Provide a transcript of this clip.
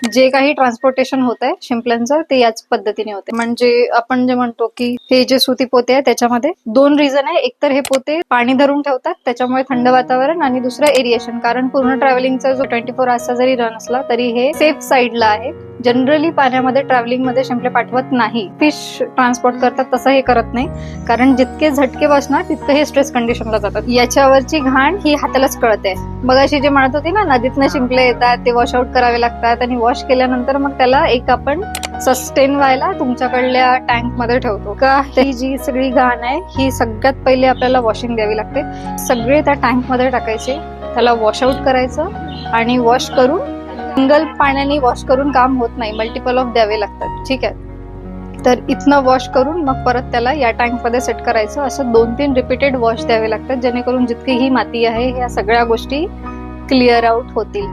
जे काही ट्रान्सपोर्टेशन होत आहे शिंपल्यांचं ते याच पद्धतीने होते. म्हणजे आपण जे म्हणतो की हे जे सुती पोते आहे त्याच्यामध्ये दोन रिझन आहे. एक तर हे पोते पाणी धरून ठेवतात त्याच्यामुळे थंड वातावरण, आणि दुसरं एरिएशन. कारण पूर्ण ट्रॅव्हलिंगचा जो 24 आवर्सचा जरी रन असला तरी हे सेफ साईडला आहे. जनरली पाण्यामध्ये ट्रॅव्हलिंग मध्ये शिंपले पाठवत नाही. फिश ट्रान्सपोर्ट करतात तसं हे करत नाही, कारण जितके झटके बसणार तितकं हे स्ट्रेस कंडिशनला जातात. याच्यावरची घाण ही हातालाच कळते. बघाशी जे म्हणत होती ना, नदीतनं शिंपले येतात ते वॉश आउट करावे लागतात, आणि वॉश केल्यानंतर मग त्याला एक आपण सस्टेन व्हायला तुमच्याकडल्या टँक मध्ये ठेवतो का. ही जी सगळी घाण आहे ही सगळ्यात पहिले आपल्याला वॉशिंग द्यावी लागते. सगळे त्या टँक मध्ये टाकायचे, त्याला वॉश आउट करायचं, आणि वॉश करून सिंगल पाण्याने वॉश करून काम होत नाही, मल्टिपल ऑफ द्यावे लागतात. ठीक आहे, तर इथनं वॉश करून मग परत त्याला या टँक मध्ये सेट करायचं. असं 2-3 रिपीटेड वॉश द्यावे लागतात, जेणेकरून जितकी ही माती आहे ह्या सगळ्या गोष्टी क्लिअर आउट होतील.